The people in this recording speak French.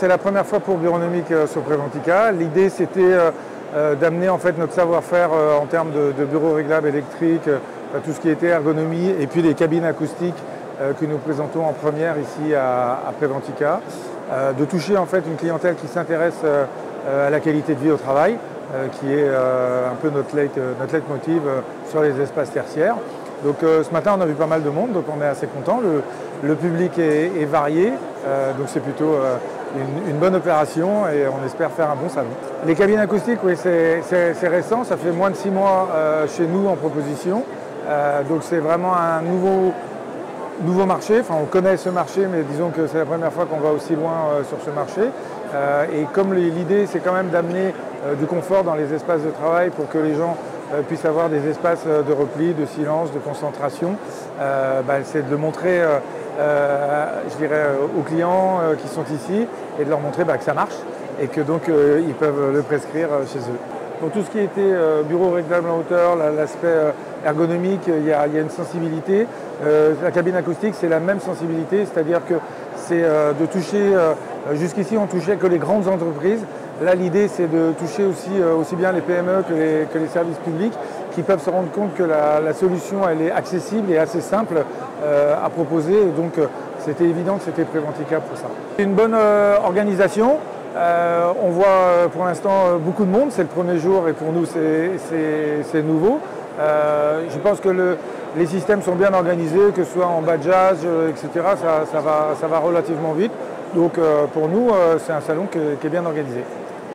C'est la première fois pour Bureaunomique sur Préventica. L'idée c'était d'amener en fait notre savoir-faire en termes de bureaux réglables électriques, tout ce qui était ergonomie et puis les cabines acoustiques que nous présentons en première ici à Préventica. De toucher en fait une clientèle qui s'intéresse à la qualité de vie au travail, qui est un peu notre leitmotiv sur les espaces tertiaires. Donc ce matin on a vu pas mal de monde, donc on est assez content. Le public est varié, donc c'est plutôt une bonne opération et on espère faire un bon salon. Les cabines acoustiques, oui, c'est récent, ça fait moins de 6 mois chez nous en proposition. Donc c'est vraiment un nouveau marché. Enfin, on connaît ce marché, mais disons que c'est la première fois qu'on va aussi loin sur ce marché. Et comme l'idée, c'est quand même d'amener du confort dans les espaces de travail pour que les gens puissent avoir des espaces de repli, de silence, de concentration, c'est de le montrer je dirais, aux clients qui sont ici et de leur montrer que ça marche et que donc ils peuvent le prescrire chez eux. Pour tout ce qui était bureau réglable en hauteur, l'aspect ergonomique, il y a une sensibilité. La cabine acoustique, c'est la même sensibilité, c'est-à-dire que c'est de toucher, jusqu'ici on touchait que les grandes entreprises. Là l'idée c'est de toucher aussi bien les PME que les services publics qui peuvent se rendre compte que la solution elle est accessible et assez simple à proposer. Et donc c'était évident que c'était Préventica pour ça. Une bonne organisation. On voit pour l'instant beaucoup de monde, c'est le premier jour et pour nous c'est nouveau. Je pense que les systèmes sont bien organisés, que ce soit en badgeage, etc. Ça va relativement vite. Donc pour nous, c'est un salon qui est bien organisé.